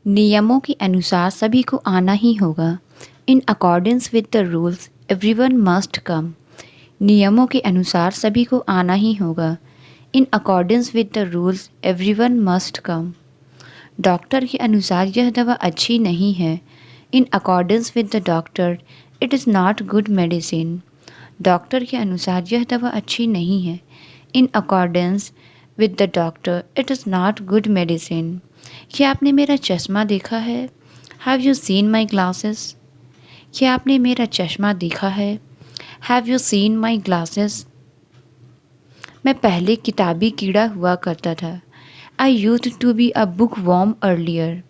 नियमों के अनुसार सभी को आना ही होगा। In accordance with the rules everyone must come. नियमों के अनुसार सभी को आना ही होगा। In accordance with the rules everyone must come. Doctor के अनुसार यह दवा अच्छी नहीं है। In accordance with the doctor it is not good medicine. Doctor के अनुसार यह दवा अच्छी नहीं है। In accordance with the doctor it is not good medicine. क्या आपने मेरा चश्मा देखा है? Have you seen my glasses? क्या आपने मेरा चश्मा देखा है? Have you seen my glasses? मैं पहले किताबी कीड़ा हुआ करता था। I used to be a book worm earlier.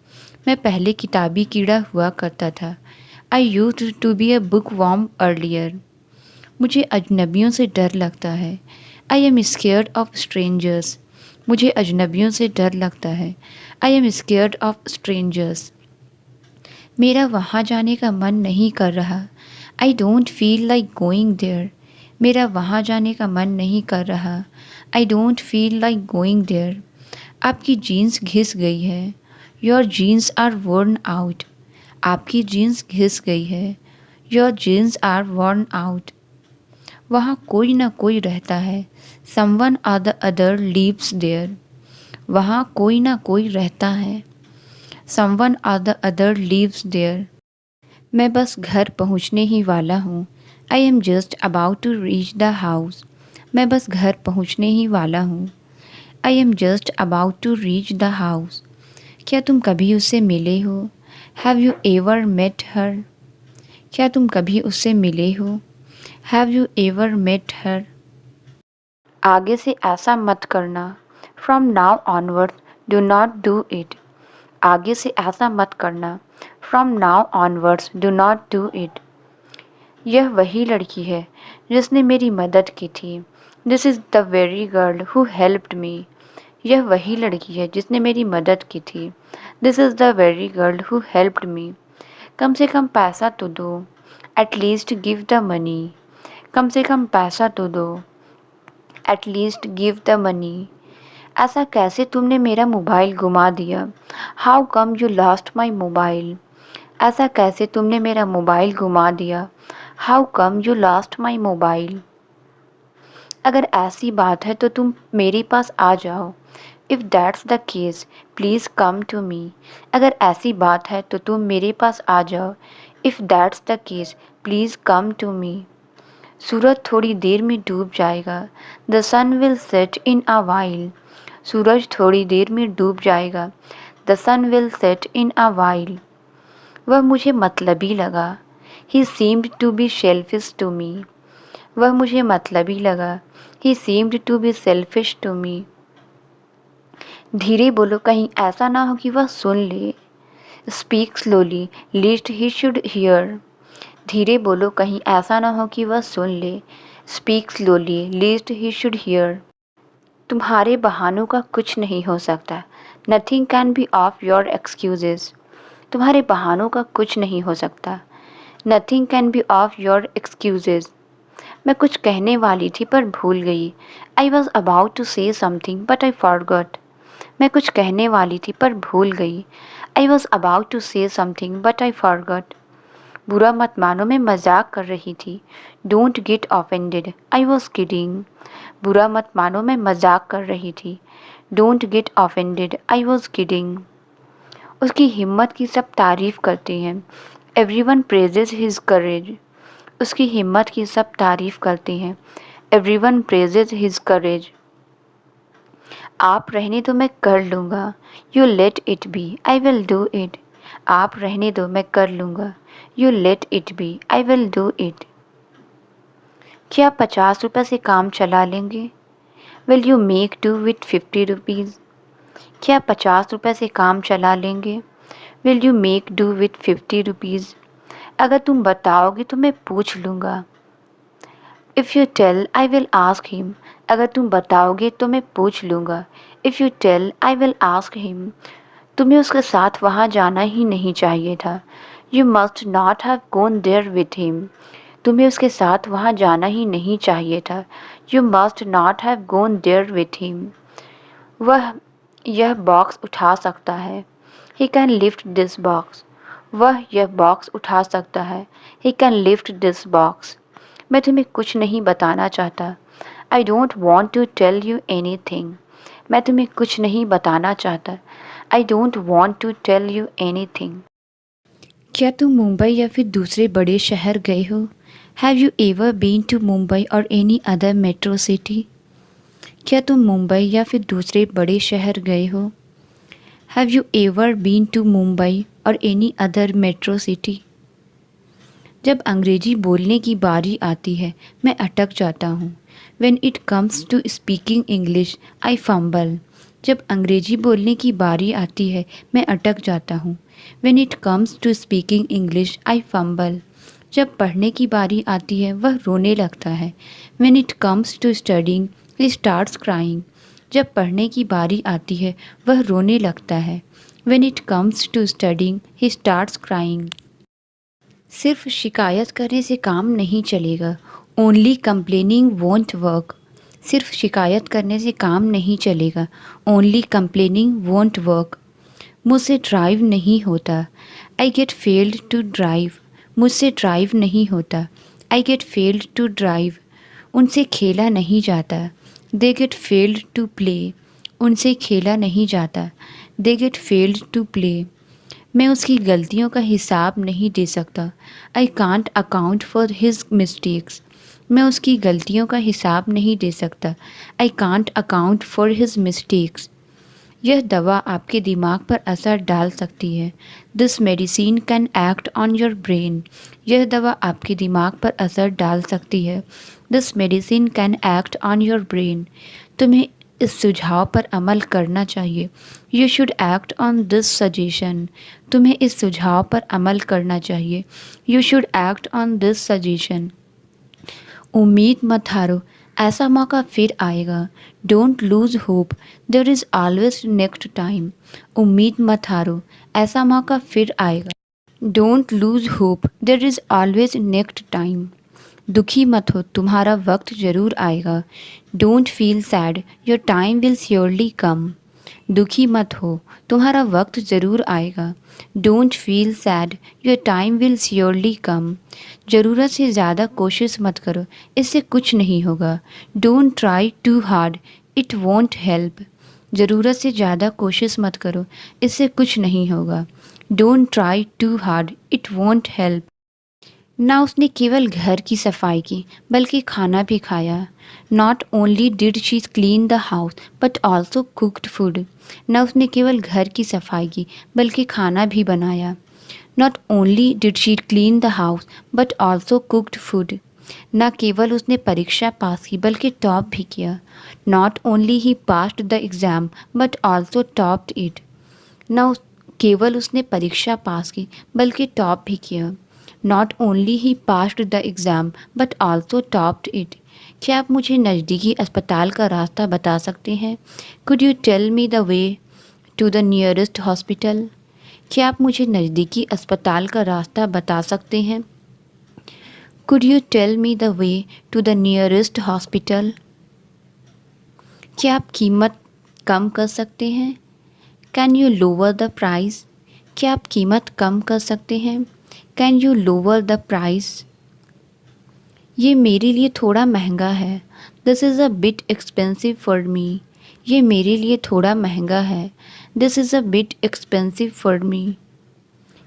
मैं पहले किताबी कीड़ा हुआ करता था। I used to be a book worm earlier. मुझे अजनबियों से डर लगता है। I am scared of strangers. मुझे अजनबियों से डर लगता है। I am scared of strangers. मेरा वहाँ जाने का मन नहीं कर रहा। I don't feel like going there. मेरा वहाँ जाने का मन नहीं कर रहा। I don't feel like going there. आपकी जीन्स घिस गई है। Your jeans are worn out. आपकी जीन्स घिस गई है। Your jeans are worn out. वहाँ कोई ना कोई रहता है। Someone or the other lives there. वहाँ कोई ना कोई रहता है। Someone or the other lives there. मैं बस घर पहुँचने ही वाला हूँ। I am just about to reach the house. मैं बस घर पहुँचने ही वाला हूँ। I am just about to reach the house. क्या तुम कभी उससे मिले हो? Have you ever met her? क्या तुम कभी उससे मिले हो? Have you ever met her? आगे से ऐसा मत करना। From now onward do not do it. आगे से ऐसा मत करना। From now onwards do not do it. यह वही लड़की है जिसने मेरी मदद की थी। This is the very girl who helped me. यह वही लड़की है जिसने मेरी मदद की थी। This is the very girl who helped me. कम से कम पैसा तो दो। At least give the money. कम से कम पैसा तो दो। At least give the money. ऐसा कैसे तुमने मेरा मोबाइल गुमा दिया? How come you lost my mobile. ऐसा कैसे तुमने मेरा मोबाइल गुमा दिया? How come you lost my mobile. अगर ऐसी बात है तो तुम मेरे पास आ जाओ। If that's the case please come to me. अगर ऐसी बात है तो तुम मेरे पास आ जाओ। If that's the case please come to me. सूरज थोड़ी देर में डूब जाएगा। The sun will set in a while. सूरज थोड़ी देर में डूब जाएगा। The sun will set in a while. वह मुझे मतलबी लगा। He seemed to be selfish to me. वह मुझे मतलबी लगा। He seemed to be selfish to me. धीरे बोलो कहीं ऐसा ना हो कि वह सुन ले। Speak slowly lest he should here. धीरे बोलो कहीं ऐसा ना हो कि वह सुन ले। Speak slowly lest he should hear. तुम्हारे बहानों का कुछ नहीं हो सकता। Nothing can be of your excuses. तुम्हारे बहानों का कुछ नहीं हो सकता। Nothing can be of your excuses. मैं कुछ कहने वाली थी पर भूल गई। I was about to say something but I forgot. मैं कुछ कहने वाली थी पर भूल गई। I was about to say something but I forgot. बुरा मत मानो मैं मजाक कर रही थी। Don't get offended I was kidding. बुरा मत मानो मैं मजाक कर रही थी। Don't get offended I was kidding. उसकी हिम्मत की सब तारीफ़ करते हैं। Everyone praises his courage. उसकी हिम्मत की सब तारीफ़ करते हैं। Everyone praises his courage. आप रहने दो मैं कर लूँगा। You let it be I will do it. आप रहने दो मैं कर लूँगा। You let it be I will do it. क्या 50 रुपये से काम चला लेंगे? Will you make do with 50 rupees. क्या 50 रुपये से काम चला लेंगे? Will you make do with 50 rupees. अगर तुम बताओगे तो मैं पूछ लूँगा। If you tell I will ask him. अगर तुम बताओगे तो मैं पूछ लूँगा। If you tell I will ask him. तुम्हें उसके साथ वहाँ जाना ही नहीं चाहिए था। You must not have gone there with him. तुम्हें उसके साथ वहाँ जाना ही नहीं चाहिए था। You must not have gone there with him. वह यह बॉक्स उठा सकता है। He can lift this box, वह यह बॉक्स उठा सकता है। He can lift this box. मैं तुम्हें कुछ नहीं बताना चाहता। I don't want to tell you anything, मैं तुम्हें कुछ नहीं बताना चाहता। I don't want to tell you anything. क्या तुम मुंबई या फिर दूसरे बड़े शहर गए हो? Have you ever been to Mumbai or any other metro city? क्या तुम मुंबई या फिर दूसरे बड़े शहर गए हो? Have you ever been to Mumbai or any other metro city? जब अंग्रेजी बोलने की बारी आती है मैं अटक जाता हूँ। When it comes to speaking English, I fumble. जब अंग्रेजी बोलने की बारी आती है मैं अटक जाता हूँ। When it comes to speaking English, I fumble. जब पढ़ने की बारी आती है वह रोने लगता है। When it comes to studying, he starts crying. जब पढ़ने की बारी आती है वह रोने लगता है। When it comes to studying, he starts crying. सिर्फ शिकायत करने से काम नहीं चलेगा। Only complaining won't work. सिर्फ शिकायत करने से काम नहीं चलेगा। Only complaining won't work. मुझसे ड्राइव नहीं होता। I get failed to drive. मुझसे ड्राइव नहीं होता। I get failed to drive. उनसे खेला नहीं जाता। They get failed to play. उनसे खेला नहीं जाता। They get failed to play. मैं उसकी गलतियों का हिसाब नहीं दे सकता। I can't account for his mistakes. मैं उसकी गलतियों का हिसाब नहीं दे सकता। I can't account for his mistakes. यह दवा आपके दिमाग पर असर डाल सकती है। This medicine can act on your brain. यह दवा आपके दिमाग पर असर डाल सकती है। This medicine can act on your brain. तुम्हें इस सुझाव पर अमल करना चाहिए। You should act on this suggestion. तुम्हें इस सुझाव पर अमल करना चाहिए। You should act on this suggestion. उम्मीद मत हारो, ऐसा मौका फिर आएगा। Don't lose hope, there is always next time. उम्मीद मत हारो, ऐसा मौका फिर आएगा। Don't lose hope, there is always next time. दुखी मत हो, तुम्हारा वक्त ज़रूर आएगा। Don't feel sad, your time will surely come. दुखी मत हो, तुम्हारा वक्त ज़रूर आएगा। Don't feel sad, your time will surely come. ज़रूरत से ज़्यादा कोशिश मत करो, इससे कुछ नहीं होगा। Don't try too hard, it won't help. ज़रूरत से ज़्यादा कोशिश मत करो, इससे कुछ नहीं होगा। Don't try too hard, it won't help. ना उसने केवल घर की सफाई की बल्कि खाना भी खाया। Not only did she clean the house but also cooked food. ना उसने केवल घर की सफाई की बल्कि खाना भी बनाया। Not only did she clean the house but also cooked food. न केवल उसने परीक्षा पास की बल्कि टॉप भी किया। Not only he passed the exam but also topped it. न केवल उसने परीक्षा पास की बल्कि टॉप भी किया। Not only he passed the exam but also topped it. क्या आप मुझे नज़दीकी अस्पताल का रास्ता बता सकते हैं? Could you tell me the way to the nearest hospital? क्या आप मुझे नज़दीकी अस्पताल का रास्ता बता सकते हैं? Could you tell me the way to the nearest hospital? क्या आप कीमत कम कर सकते हैं? Can you lower the price? क्या आप कीमत कम कर सकते हैं? Can you lower the price? ये मेरे लिए थोड़ा महंगा है। This is a bit expensive for me. ये मेरे लिए थोड़ा महंगा है। This is a bit expensive for me.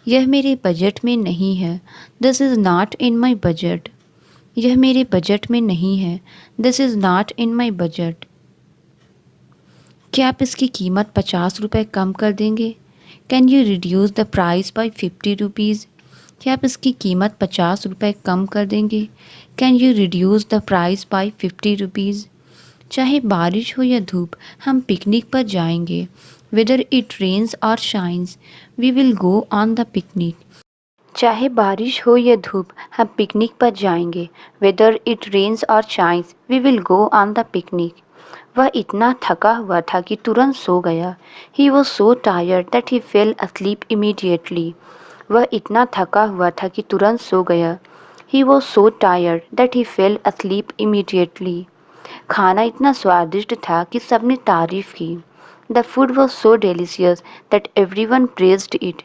यह मेरे बजट में नहीं है। This is not in my budget. यह मेरे बजट में नहीं है। This is not in my budget. क्या आप इसकी कीमत 50 रुपये कम कर देंगे? Can you reduce the price by 50 rupees? क्या आप इसकी कीमत 50 रुपये कम कर देंगे? Can you reduce the price by 50 rupees? चाहे बारिश हो या धूप हम पिकनिक पर जाएंगे। वेदर इट रेन्स और shines we will go on the picnic. चाहे बारिश हो या धूप हम पिकनिक पर जाएंगे। वेदर इट रेन्स और shines we will go on the picnic. वह इतना थका हुआ था कि तुरंत सो गया। He was so tired that he fell asleep immediately. वह इतना थका हुआ था कि तुरंत सो गया। He was so tired that he fell asleep immediately. खाना इतना स्वादिष्ट था कि सबने तारीफ़ की। The food was so delicious that everyone praised it.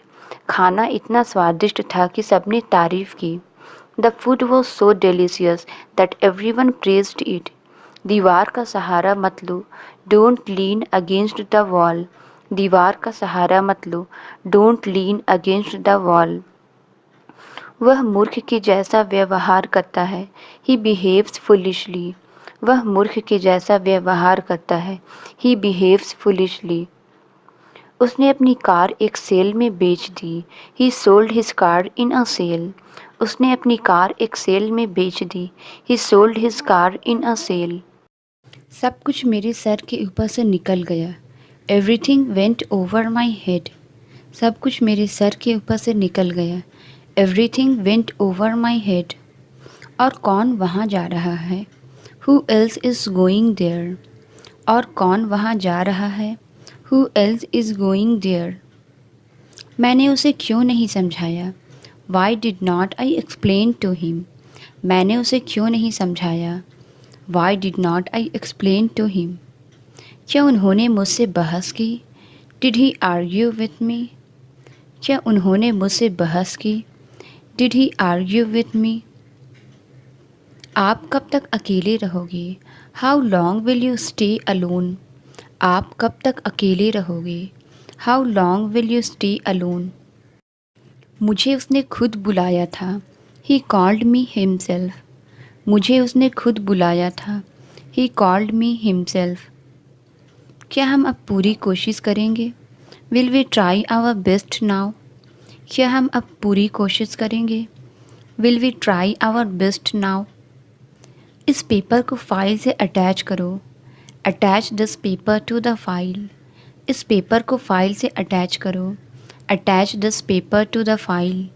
खाना इतना स्वादिष्ट था कि सबने तारीफ की। The food was so delicious that everyone praised it. दीवार का सहारा मत लो, don't lean against the wall. दीवार का सहारा मत लो, don't lean against the wall. वह मूर्ख के जैसा व्यवहार करता है, ही बिहेव्स फुलिशली। वह मूर्ख के जैसा व्यवहार करता है, ही बिहेव्स फुलिशली। उसने अपनी कार एक सेल में बेच दी, he sold his car in a sale. उसने अपनी कार एक सेल में बेच दी, he sold his car in a sale. सब कुछ मेरे सर के ऊपर से निकल गया। Everything went over my head. सब कुछ मेरे सर के ऊपर से निकल गया। Everything went over my head. और कौन वहाँ जा रहा है? Who else is going there. और कौन वहाँ जा रहा है? Who else is going there. मैंने उसे क्यों नहीं समझाया? Why did not I explain to him. मैंने उसे क्यों नहीं समझाया? Why did not I explain to him. क्या उन्होंने मुझसे बहस की? Did he argue with me. क्या उन्होंने मुझसे बहस की? Did he argue with me. आप कब तक अकेले रहोगे? How long will you stay alone. आप कब तक अकेले रहोगे? How long will you stay alone. मुझे उसने खुद बुलाया था, ही कॉल्ड मी हिमसेल्फ। मुझे उसने खुद बुलाया था, ही कॉल्ड मी हिमसेल्फ। क्या हम अब पूरी कोशिश करेंगे? Will we try our best now. क्या हम अब पूरी कोशिश करेंगे? Will we try our best now. इस पेपर को फाइल से अटैच करो। Attach this paper to the file. इस पेपर को फाइल से अटैच करो। Attach this paper to the file.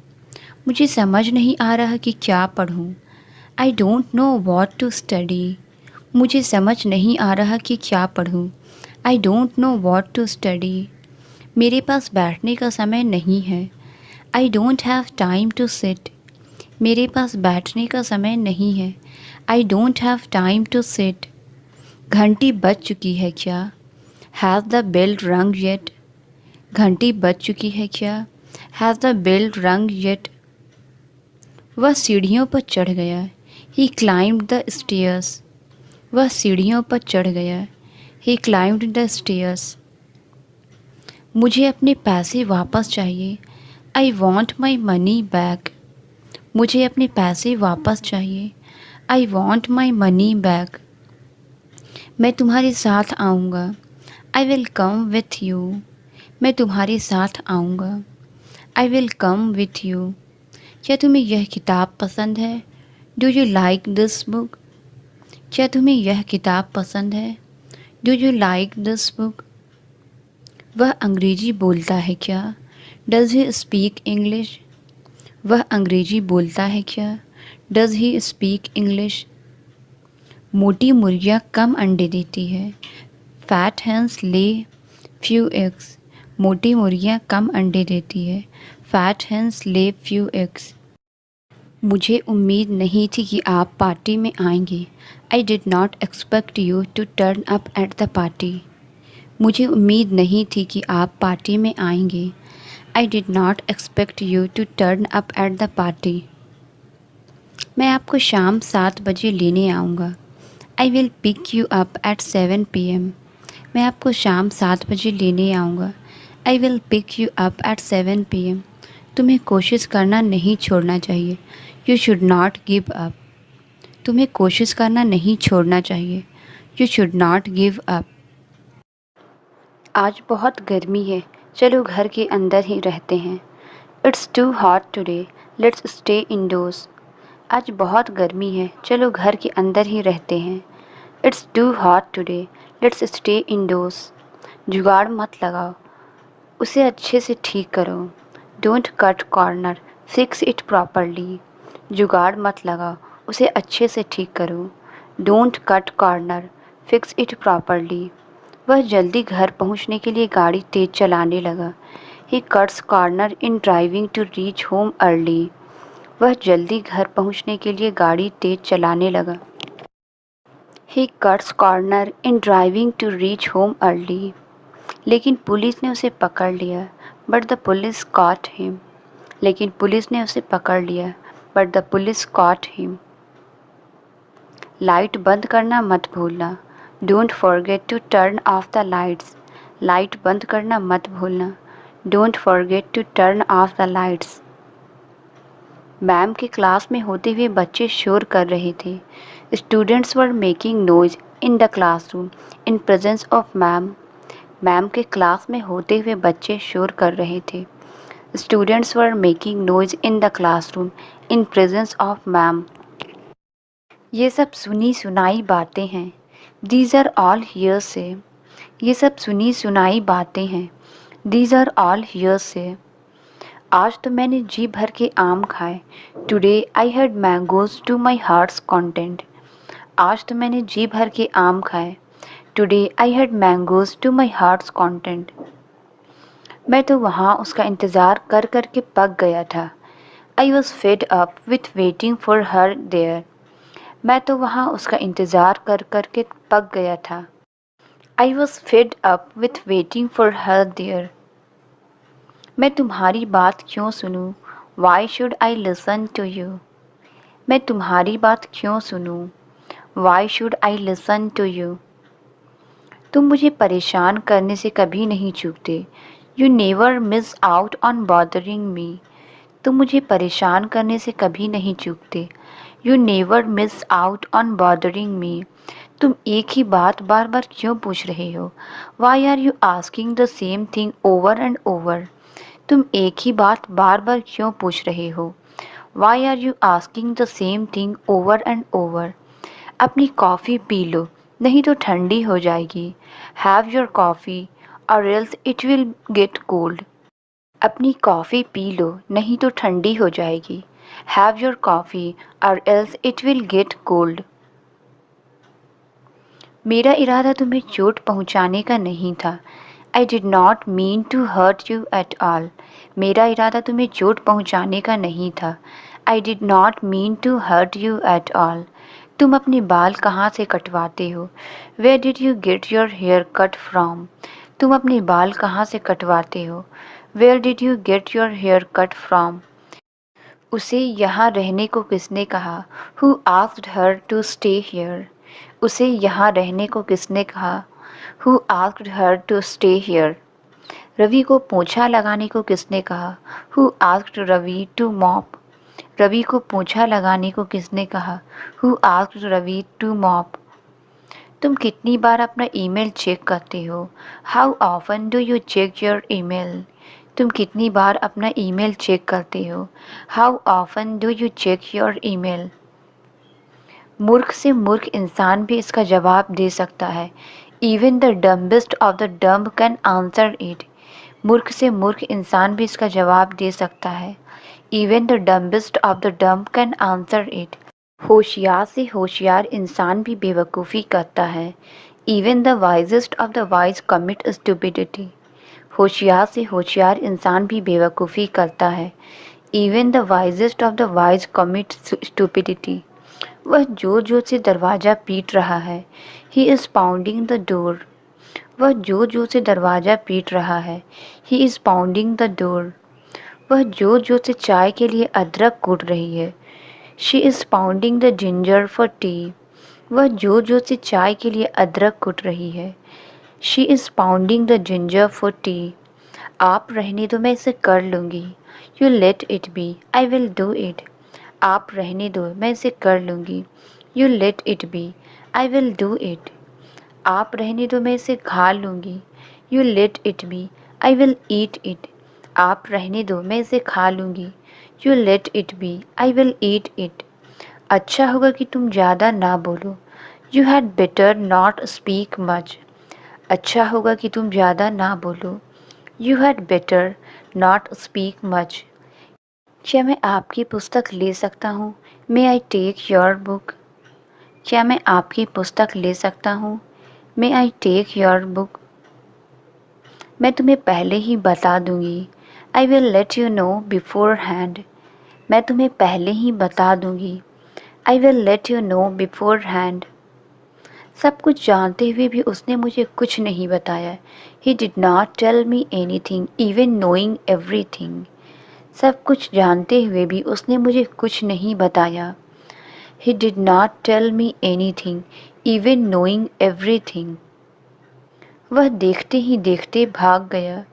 मुझे समझ नहीं आ रहा कि क्या पढ़ूँ। I don't know what to study. मुझे समझ नहीं आ रहा कि क्या पढ़ूँ। I don't know what to study. मेरे पास बैठने का समय नहीं है। I don't have time to sit. मेरे पास बैठने का समय नहीं है। I don't have time to sit. घंटी बज चुकी है क्या? Has the bell rung yet. घंटी बज चुकी है क्या? Has the bell rung yet. वह सीढ़ियों पर चढ़ गया। He climbed the stairs. वह सीढ़ियों पर चढ़ गया। He climbed the stairs. मुझे अपने पैसे वापस चाहिए। I want my money back. मुझे अपने पैसे वापस चाहिए। I want my money back. मैं तुम्हारे साथ आऊँगा। I will come with you. मैं तुम्हारे साथ आऊँगा। I will come with you. क्या तुम्हें यह किताब पसंद है? Do you like this book. क्या तुम्हें यह किताब पसंद है? Do you like this book. वह अंग्रेजी बोलता है क्या? Does he speak English. वह अंग्रेजी बोलता है क्या? Does he speak English. मोटी मुर्गियाँ कम अंडे देती है। Fat hens lay few eggs. मोटी मुर्गियाँ कम अंडे देती है। Fat hens lay few eggs. मुझे उम्मीद नहीं थी कि आप पार्टी में आएंगे। I did not expect you to turn up at the party. मुझे उम्मीद नहीं थी कि आप पार्टी में आएंगे। I did not expect you to turn up at the party. मैं आपको शाम 7 बजे लेने आऊँगा। I will pick you up at 7 PM। मैं आपको शाम 7 बजे लेने आऊँगा। I will pick you up at 7 PM। तुम्हें कोशिश करना नहीं छोड़ना चाहिए। You should not give up. तुम्हें कोशिश करना नहीं छोड़ना चाहिए। You should not give up. आज बहुत गर्मी है, चलो घर के अंदर ही रहते हैं। It's too hot today, let's stay indoors. आज बहुत गर्मी है, चलो घर के अंदर ही रहते हैं। It's too hot today, let's stay indoors. जुगाड़ मत लगाओ, उसे अच्छे से ठीक करो। Don't cut corner, fix it properly. जुगाड़ मत लगाओ, उसे अच्छे से ठीक करो। Don't cut corner, fix it properly. वह जल्दी घर पहुंचने के लिए गाड़ी तेज चलाने लगा। He cuts corner in driving to reach home early. वह जल्दी घर पहुंचने के लिए गाड़ी तेज चलाने लगा। He cuts corner in driving to reach home early. लेकिन पुलिस ने उसे पकड़ लिया, but the police caught him. लेकिन पुलिस ने उसे पकड़ लिया, but the police caught him. Light बंद करना मत भूलना, don't forget to turn off the lights. Light बंद करना मत भूलना, don't forget to turn off the lights. Ma'am के क्लास में होते हुए बच्चे शोर कर रहे थे। Students were making noise in the classroom in presence of ma'am. Ma'am के क्लास में होते हुए बच्चे शोर कर रहे थे। Students were making noise in the classroom in presence of ma'am. ये सब सुनी सुनाई बातें हैं। These are all hearsay. ये सब सुनी सुनाई बातें हैं। These are all hearsay. आज तो मैंने जी भर के आम खाए। Today I had mangoes to my heart's content. आज तो मैंने जी भर के आम खाए। Today I had mangoes to my heart's content. मैं तो वहाँ उसका इंतज़ार कर कर के पक गया था। I was fed up with waiting for her there. मैं तो वहाँ उसका इंतज़ार कर कर के पक गया था। I was fed up with waiting for her there. मैं तुम्हारी बात क्यों सुनूं? Why should I listen to you? मैं तुम्हारी बात क्यों सुनूं? Why should I listen to you? तुम मुझे परेशान करने से कभी नहीं चूकते। You never miss out on bothering me. तुम मुझे परेशान करने से कभी नहीं चूकते। You never miss out on bothering me. तुम एक ही बात बार बार क्यों पूछ रहे हो? Why are you asking the same thing over and over? तुम एक ही बात बार बार क्यों पूछ रहे हो? Why are you asking the same thing over and over? अपनी कॉफ़ी पी लो, नहीं तो ठंडी हो जाएगी। हैव योर कॉफ़ी और else it will get cold. अपनी कॉफ़ी पी लो, नहीं तो ठंडी हो जाएगी। हैव योर कॉफ़ी और else it will get cold. मेरा इरादा तुम्हें चोट पहुंचाने का नहीं था। I did not mean to hurt you at all. मेरा इरादा तुम्हें चोट पहुंचाने का नहीं था। I did not mean to hurt you at all. तुम अपने बाल कहाँ से कटवाते हो? Where did you get your hair cut from? तुम अपने बाल कहाँ से कटवाते हो? Where did you get your hair cut from? उसे यहाँ रहने को किसने कहा? Who asked her to stay here? उसे यहाँ रहने को किसने कहा? Who asked her to stay here? Ravi को पोंछा लगाने को किसने कहा? Who asked Ravi to mop? Ravi को पोंछा लगाने को किसने कहा? Who asked Ravi to mop? तुम कितनी बार अपना ईमेल चेक करते हो? How often do you check your email? तुम कितनी बार अपना ईमेल चेक करते हो? How often do you check your email? मूर्ख से मूर्ख इंसान भी इसका जवाब दे सकता है। Even the dumbest of the dumb can answer it. मूर्ख से मूर्ख इंसान भी इसका जवाब दे सकता है। Even the dumbest of the dumb can answer it. होशियार से होशियार इंसान भी बेवकूफ़ी करता है। Even the wisest of the wise commit stupidity. होशियार से होशियार इंसान भी बेवकूफ़ी करता है। Even the wisest of the wise commit stupidity. वह जोर जोर से दरवाज़ा पीट रहा है। He is pounding the door. वह जोर जोर से दरवाज़ा पीट रहा है। He is pounding the door. वह जोर जोर से चाय के लिए अदरक कूट रही है। She is pounding the ginger for T. वह जोर जोर से चाय के लिए अदरक कूट रही है। She is pounding the ginger for T. आप रहने दो, मैं इसे कर लूँगी। You let it be, I will do it. आप रहने दो, मैं इसे कर लूँगी। You let it be, I will do it. आप रहने दो, मैं इसे खा लूँगी। You let it be, I will eat it. आप रहने दो, मैं इसे खा लूँगी। You let it be, I will eat it. अच्छा होगा कि तुम ज़्यादा ना बोलो। You had better not speak much. अच्छा होगा कि तुम ज़्यादा ना बोलो। You had better not speak much. क्या मैं आपकी पुस्तक ले सकता हूँ? मे आई टेक योर बुक? क्या मैं आपकी पुस्तक ले सकता हूँ? मे आई टेक योर बुक? मैं तुम्हें पहले ही बता दूँगी। I will let you know before hand. मैं तुम्हें पहले ही बता दूँगी। I will let you know before hand. सब कुछ जानते हुए भी उसने मुझे कुछ नहीं बताया। He did not tell me anything, even knowing everything. सब कुछ जानते हुए भी उसने मुझे कुछ नहीं बताया। He did not tell me anything, even knowing everything. वह देखते ही देखते भाग गया।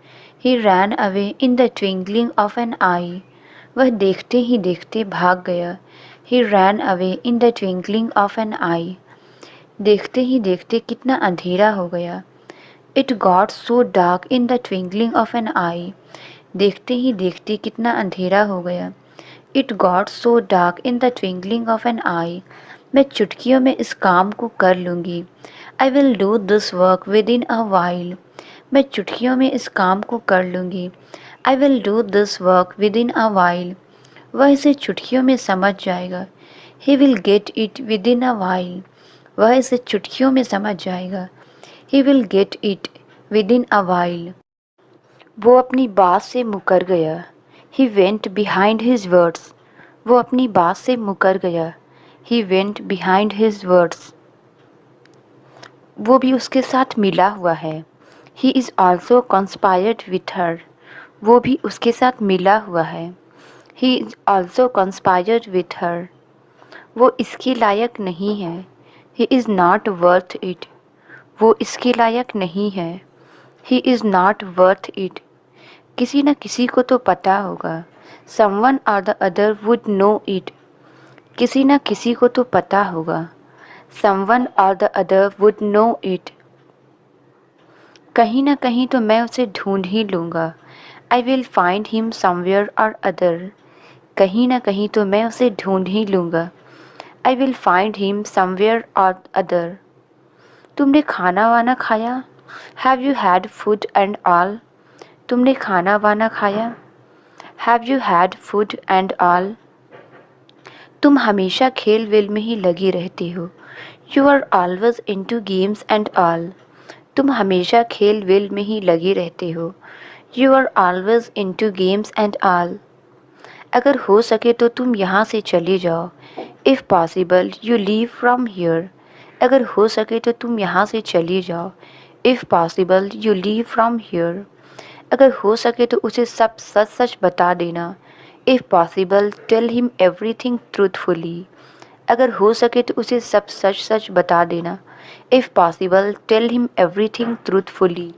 He ran away in the twinkling of an eye. वह देखते ही देखते भाग गया। He ran away in the twinkling of an eye. देखते ही देखते कितना अंधेरा हो गया। It got so dark in the twinkling of an eye. देखते ही देखते कितना अंधेरा हो गया। It got so dark in the twinkling of an eye. मैं चुटकियों में इस काम को कर लूँगी। I will do this work within a while. मैं चुटकियों में इस काम को कर लूँगी। I will do this work within a while. वह इसे चुटकियों में समझ जाएगा। He will get it within a while. वह इसे चुटकियों में समझ जाएगा। He will get it within a while. वो अपनी बात से मुकर गया। He went behind his words. वो अपनी बात से मुकर गया। He went behind his words. वो भी उसके साथ मिला हुआ है। He is also conspired with her. वो भी उसके साथ मिला हुआ है। He is also conspired with her. वो इसके लायक नहीं है। He is not worth it. वो इसके लायक नहीं है। He is not worth it. किसी न किसी को तो पता होगा। Someone or the other would know it. किसी न किसी को तो पता होगा। Someone or the other would know it. कहीं न कहीं तो मैं उसे ढूंढ ही लूँगा। I will find him somewhere or other. कहीं न कहीं तो मैं उसे ढूंढ ही लूँगा। I will find him somewhere or other. तुमने खाना वाना खाया? Have you had food and all? तुमने खाना वाना खाया? Have you had food and all? तुम हमेशा खेल वेल में ही लगी रहती हो। You are always into games and all. तुम हमेशा खेल वेल में ही लगी रहते हो। You are always into games and all. अगर हो सके तो तुम यहाँ से चले जाओ। If possible, you leave from here. अगर हो सके तो तुम यहाँ से चले जाओ। If possible, you leave from here. अगर हो सके तो उसे सब सच सच बता देना। If possible, tell him everything truthfully. अगर हो सके तो उसे सब सच सच बता देना। If possible, tell him everything truthfully.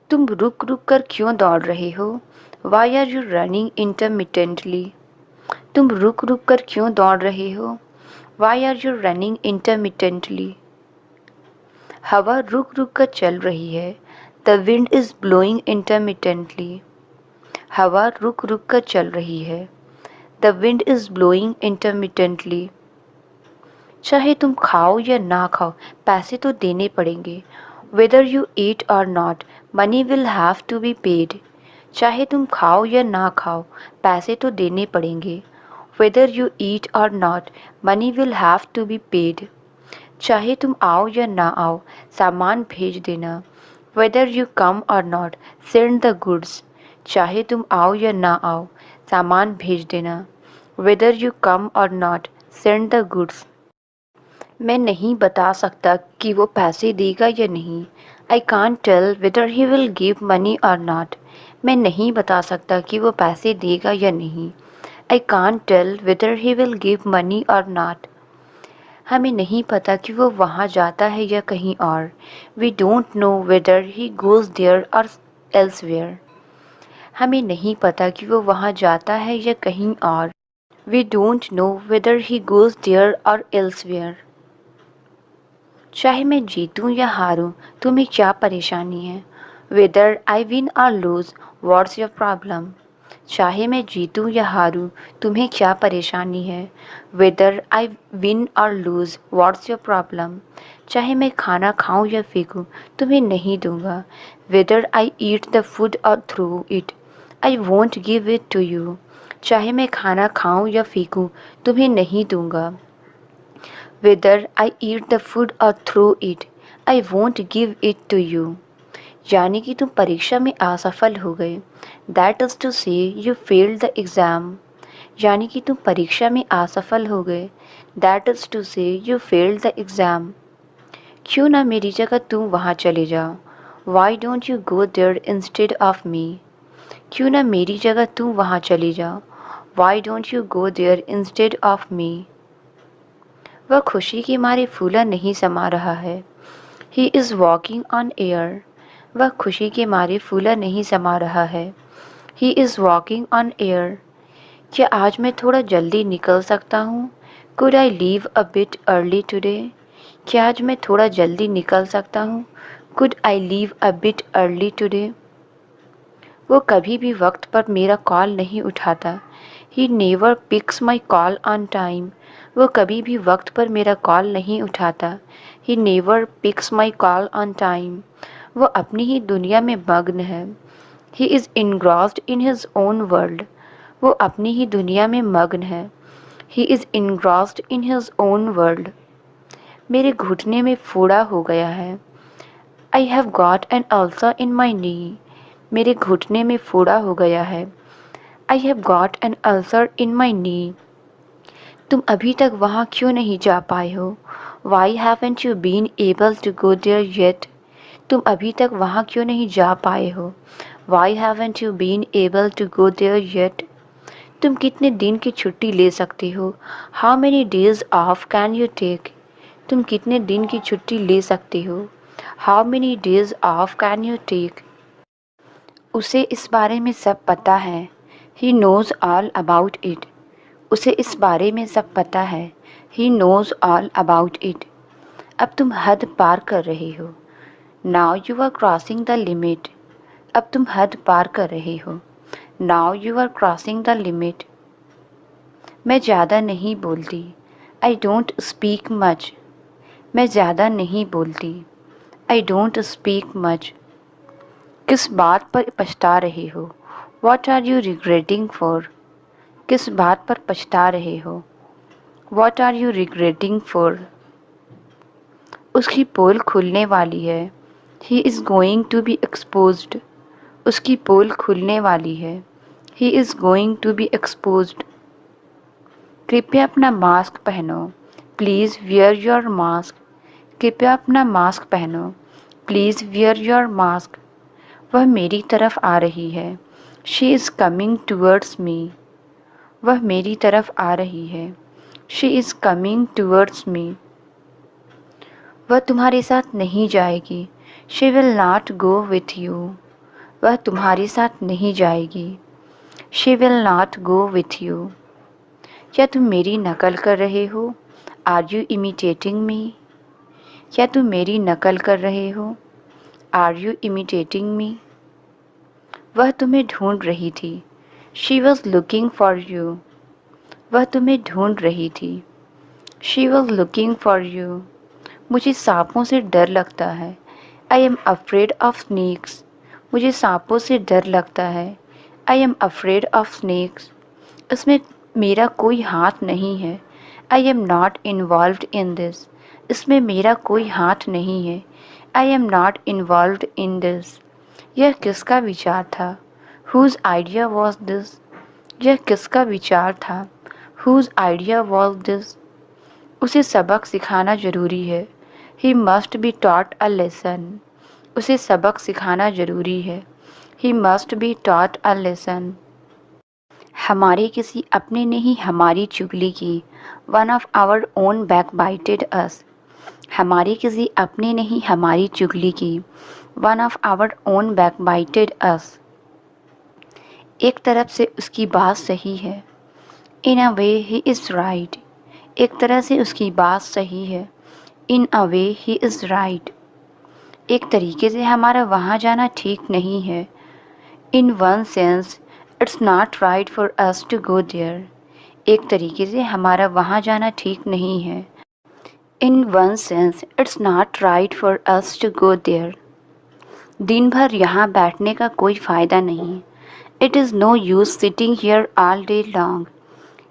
तुम रुक रुक कर क्यों दौड़ रहे हो? Why are you running intermittently? तुम रुक रुक कर क्यों दौड़ रहे हो? Why are you running intermittently? हवा रुक रुक कर चल रही है। The wind is blowing intermittently. हवा रुक रुक कर चल रही है। The wind is blowing intermittently. चाहे तुम खाओ या ना खाओ, पैसे तो देने पड़ेंगे। Whether you eat or not, money will have to be paid. चाहे तुम खाओ या ना खाओ, पैसे तो देने पड़ेंगे। Whether you eat or not, money will have to be paid. चाहे तुम आओ या ना आओ, सामान भेज देना। Whether you come or not, send the goods. चाहे तुम आओ या ना आओ, सामान भेज देना। Whether you come or not, send the goods. मैं नहीं बता सकता कि वो पैसे देगा या नहीं। I can't tell whether he will give money or not. मैं नहीं बता सकता कि वो पैसे देगा या नहीं। I can't tell whether he will give money or not. हमें नहीं पता कि वो वहाँ जाता है या कहीं और। We don't know whether he goes there or elsewhere. हमें नहीं पता कि वो वहाँ जाता है या कहीं और। We don't know whether he goes there or elsewhere. चाहे मैं जीतूं या हारूं, तुम्हें क्या परेशानी है? Whether I win or lose, what's your problem? चाहे मैं जीतूं या हारूं, तुम्हें क्या परेशानी है? Whether I win or lose, what's your problem? चाहे मैं खाना खाऊं या फेंकूं, तुम्हें नहीं दूंगा। Whether I eat the food or throw it, I won't give it to you. चाहे मैं खाना खाऊं या फेंकूं, तुम्हें नहीं दूंगा। Whether I eat the food or throw it, I won't give it to you. यानी कि तुम परीक्षा में असफल हो गए। That is to say, you failed the exam. यानी कि तुम परीक्षा में असफल हो गए। That is to say, you failed the exam. क्यों ना मेरी जगह तुम वहाँ चले जाओ। Why don't you go there instead of me. क्यों ना मेरी जगह तुम वहाँ चली जाओ। Why don't you go there instead of me. वह खुशी के मारे फूला नहीं समा रहा है। He is walking on air. वह खुशी के मारे फूला नहीं समा रहा है। He is walking on air. क्या आज मैं थोड़ा जल्दी निकल सकता हूँ? Could I leave a bit early today. क्या आज मैं थोड़ा जल्दी निकल सकता हूँ? Could I leave a bit early today. वो कभी भी वक्त पर मेरा कॉल नहीं उठाता। He never picks my call on time. वो कभी भी वक्त पर मेरा कॉल नहीं उठाता। He never picks my call on time. वो अपनी ही दुनिया में मग्न है। He is engrossed in his own world. वो अपनी ही दुनिया में मग्न है। He is engrossed in his own world. मेरे घुटने में फोड़ा हो गया है। I have got an ulcer in my knee. मेरे घुटने में फोड़ा हो गया है। I have got an ulcer in my knee. तुम अभी तक वहाँ क्यों नहीं जा पाए हो? Why haven't you been able to go there yet. तुम अभी तक वहाँ क्यों नहीं जा पाए हो? Why haven't you been able to go there yet. तुम कितने दिन की छुट्टी ले सकते हो? How many days off can you take. तुम कितने दिन की छुट्टी ले सकते हो? How many days off can you take. उसे इस बारे में सब पता है। He knows all about it. उसे इस बारे में सब पता है। He knows all about it. अब तुम हद पार कर रहे हो। Now you are crossing the limit. अब तुम हद पार कर रहे हो। Now you are crossing the limit. मैं ज़्यादा नहीं बोलती। I don't speak much. मैं ज़्यादा नहीं बोलती। I don't speak much. किस बात पर पछता रहे हो? What are you regretting for. किस बात पर पछता रहे हो? What are you regretting for. उसकी पोल खुलने वाली है। He is going to be exposed. उसकी पोल खुलने वाली है। He is going to be exposed. कृपया अपना मास्क पहनो। Please wear your mask. कृपया अपना मास्क पहनो। Please wear your mask. वह मेरी तरफ आ रही है। She is coming towards me. वह मेरी तरफ आ रही है। She is coming towards me. वह तुम्हारे साथ नहीं जाएगी। She will not go with you. वह तुम्हारे साथ नहीं जाएगी। She will not go with you. क्या तुम मेरी नकल कर रहे हो? आर यू इमिटेटिंग मी। क्या तुम मेरी नकल कर रहे हो? आर यू इमिटेटिंग मी। वह तुम्हें ढूंढ रही थी। She was looking for you. वह तुम्हें ढूंढ रही थी। She was looking for you. मुझे सांपों से डर लगता है। I am afraid of snakes. मुझे सांपों से डर लगता है। I am afraid of snakes. इसमें मेरा कोई हाथ नहीं है। I am not involved in this. इसमें मेरा कोई हाथ नहीं है। I am not involved in this. यह किसका विचार था? Whose idea was this. यह किसका विचार था? Whose idea was this. उसे सबक सिखाना जरूरी है। He must be taught a lesson. उसे सबक सिखाना जरूरी है। He must be taught a lesson. हमारे किसी अपने ने ही हमारी चुगली की। One of our own backbited us. हमारे किसी अपने ने ही हमारी चुगली की। One of our own backbited us. एक तरफ से उसकी बात सही है। In a way he is right. एक तरह से उसकी बात सही है। In a way he is right. एक तरीके से हमारा वहाँ जाना ठीक नहीं है। In one sense it's not right for us to go there. एक तरीके से हमारा वहाँ जाना ठीक नहीं है। In one sense it's not right for us to go there. दिन भर यहाँ बैठने का कोई फ़ायदा नहीं। It is no use sitting here all day long.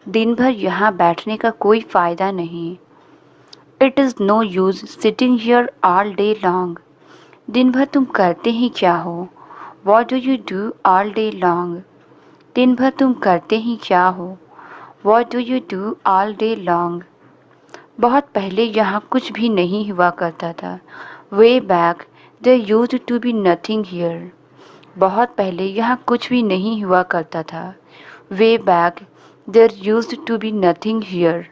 दिन भर यहाँ बैठने का कोई फ़ायदा नहीं। It is no use sitting here all day long. दिन भर तुम करते ही क्या हो? What do you do all day long. दिन भर तुम करते ही क्या हो? What do you do all day long. बहुत पहले यहाँ कुछ भी नहीं हुआ करता था। Way back there used to be nothing here. बहुत पहले यहाँ कुछ भी नहीं हुआ करता था। Way back there used to be nothing here.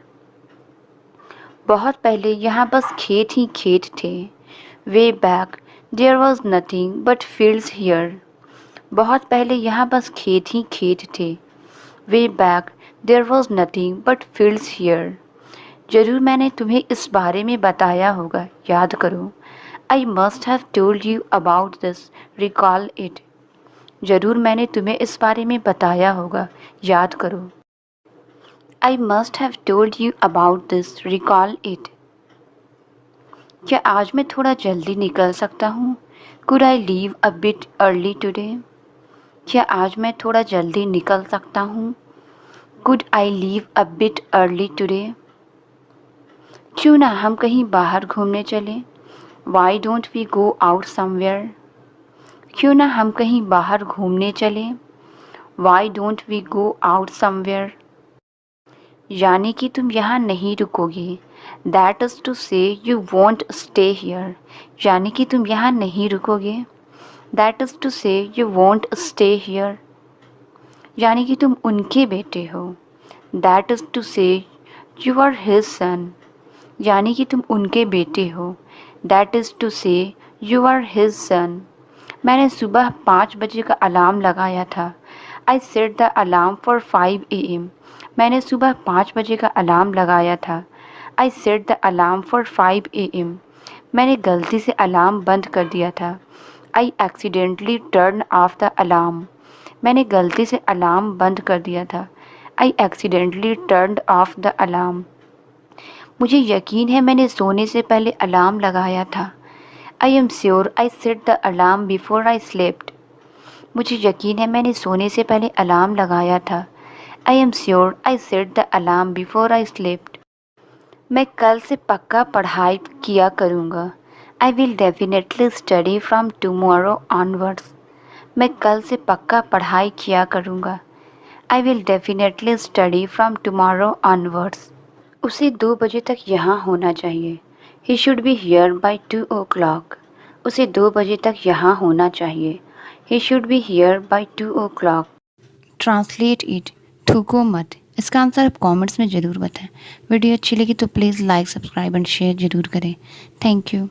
बहुत पहले यहाँ बस खेत ही खेत थे। Way back there was nothing but fields here. बहुत पहले यहाँ बस खेत ही खेत थे। Way back there was nothing but fields here. जरूर मैंने तुम्हें इस बारे में बताया होगा, याद करो। I must have told you about this, recall it. जरूर मैंने तुम्हें इस बारे में बताया होगा, याद करो। I must have told you about this, recall it. क्या आज मैं थोड़ा जल्दी निकल सकता हूँ? Could I leave a bit early today? क्या आज मैं थोड़ा जल्दी निकल सकता हूँ? Could I leave a bit early today? क्यों ना हम कहीं बाहर घूमने चलें? Why don't we go out somewhere? क्यों ना हम कहीं बाहर घूमने चलें? Why don't we go out somewhere? यानी कि तुम यहाँ नहीं रुकोगे। That is to say you won't stay here. यानी कि तुम यहाँ नहीं रुकोगे। That is to say you won't stay here. यानी कि तुम उनके बेटे हो। That is to say you are his son. यानी कि तुम उनके बेटे हो। That is to say you are his son. मैंने सुबह 5 बजे का अलार्म लगाया था। I set the alarm for 5 AM। मैंने सुबह 5 बजे का अलार्म लगाया था। I set the alarm for 5 AM। मैंने गलती से अलार्म बंद कर दिया था। I accidentally turn off the alarm. मैंने गलती से अलार्म बंद कर दिया था। I accidentally turn off the alarm. मुझे यकीन है मैंने सोने से पहले अलार्म लगाया था। I am sure I set the alarm before I slept. मुझे यकीन है मैंने सोने से पहले अलार्म लगाया था। I am sure I set the alarm before I slept. मैं कल से पक्का पढ़ाई किया करूँगा। I will definitely study from tomorrow onwards. मैं कल से पक्का पढ़ाई किया करूँगा। I will definitely study from tomorrow onwards. उसे 2 बजे तक यहाँ होना चाहिए। He should be here bye 2 o'clock। उसे 2 बजे तक यहाँ होना चाहिए। He should be here bye 2 o'clock। Translate it, थूको मत। इसका आंसर आप कमेंट्स में ज़रूर बताएं। वीडियो अच्छी लगी तो please like, subscribe and share ज़रूर करें। Thank you.